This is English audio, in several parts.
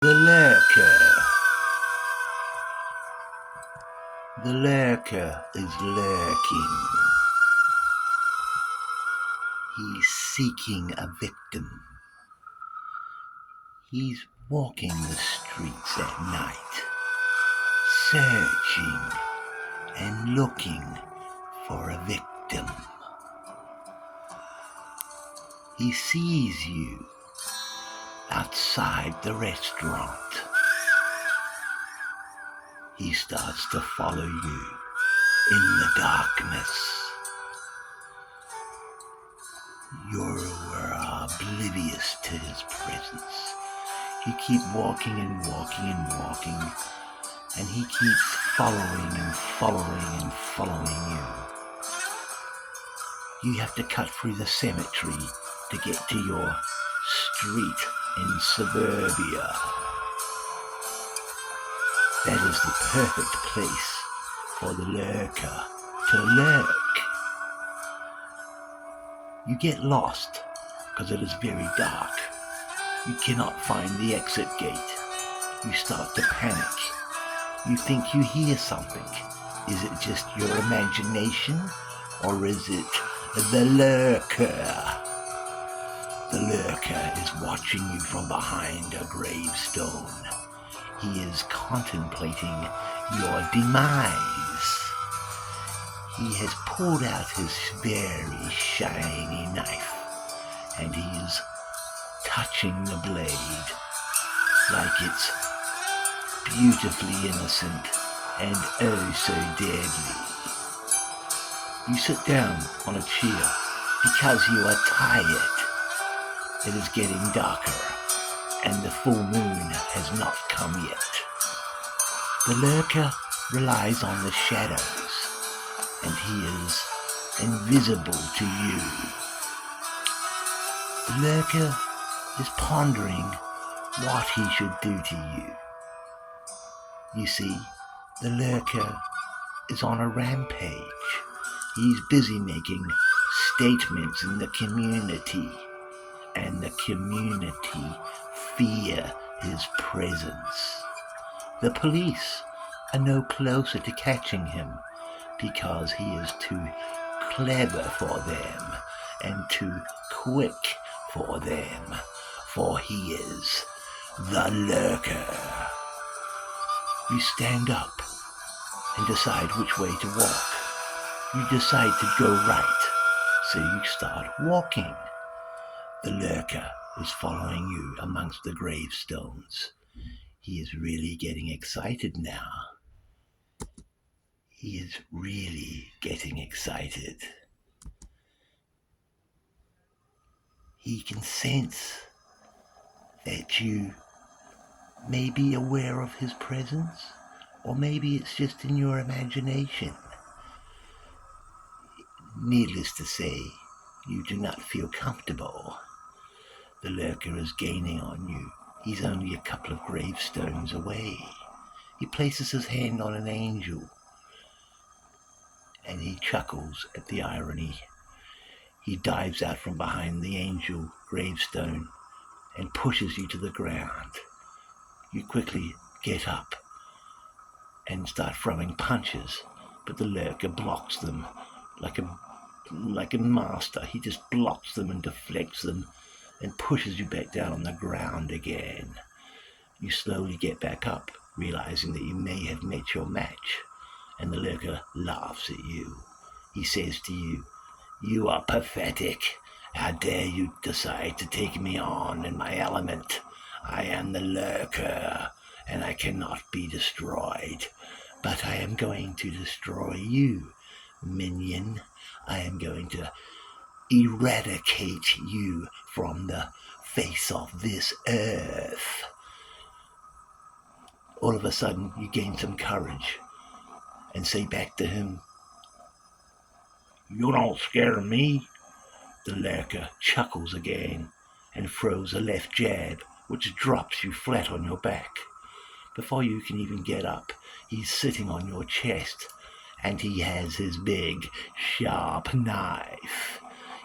The lurker. The lurker is lurking. He's seeking a victim. He's walking the streets at night, searching and looking for a victim. He sees you outside the restaurant. He starts to follow you in the darkness. You're oblivious to his presence. You keep walking and walking and walking, and he keeps following and following and following you. You have to cut through the cemetery to get to your street in suburbia. That is the perfect place for the lurker to lurk. You get lost because it is very dark. You cannot find the exit gate. You start to panic. You think you hear something. Is it just your imagination, or is it the lurker? The lurker is watching you from behind a gravestone. He is contemplating your demise. He has pulled out his very shiny knife, and he is touching the blade like it's beautifully innocent and oh so deadly. You sit down on a chair because you are tired. It is getting darker, and the full moon has not come yet. The lurker relies on the shadows, and he is invisible to you. The lurker is pondering what he should do to you. You see, the lurker is on a rampage. He's busy making statements in the community, and the community fear his presence. The police are no closer to catching him because he is too clever for them and too quick for them, for he is the lurker. You stand up and decide which way to walk. You decide to go right, so you start walking. The lurker is following you amongst the gravestones. He is really getting excited now. He is really getting excited. He can sense that you may be aware of his presence, or maybe it's just in your imagination. Needless to say, you do not feel comfortable. The lurker is gaining on you. He's only a couple of gravestones away. He places his hand on an angel, and he chuckles at the irony. He dives out from behind the angel gravestone and pushes you to the ground. You quickly get up and start throwing punches, but the lurker blocks them like a master. He just blocks them and deflects them and pushes you back down on the ground again. You slowly get back up, realizing that you may have met your match, and the lurker laughs at you. He says to you, "You are pathetic. How dare you decide to take me on in my element? I am the lurker, and I cannot be destroyed. But I am going to destroy you, minion. I am going to eradicate you from the face of this earth." All of a sudden, you gain some courage and say back to him, "You don't scare me." The lurker chuckles again and throws a left jab, which drops you flat on your back. Before you can even get up, he's sitting on your chest, and he has his big, sharp knife.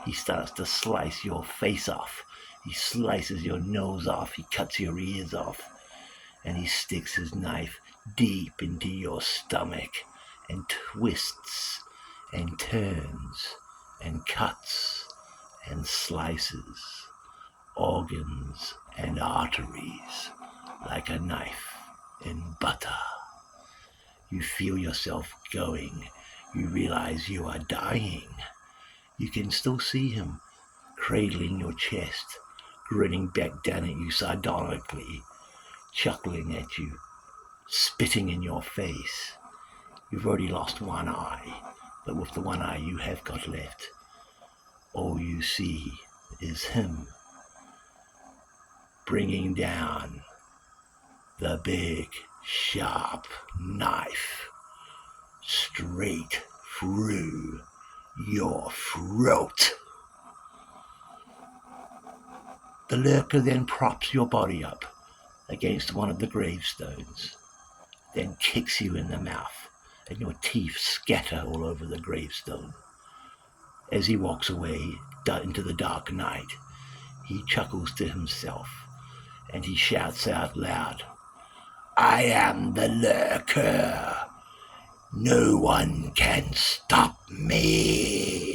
He starts to slice your face off. He slices your nose off. He cuts your ears off. and he sticks his knife deep into your stomach and twists and turns and cuts and slices organs and arteries like a knife in butter. You feel yourself going. You realize you are dying. You can still see him cradling your chest, grinning back down at you sardonically, chuckling at you, spitting in your face. You've already lost one eye, but with the one eye you have got left, all you see is him bringing down the big, sharp knife straight through your throat. The lurker then props your body up against one of the gravestones, then kicks you in the mouth, and your teeth scatter all over the gravestone. As he walks away into the dark night, he chuckles to himself, and he shouts out loud, "I am the lurker. No one can stop me."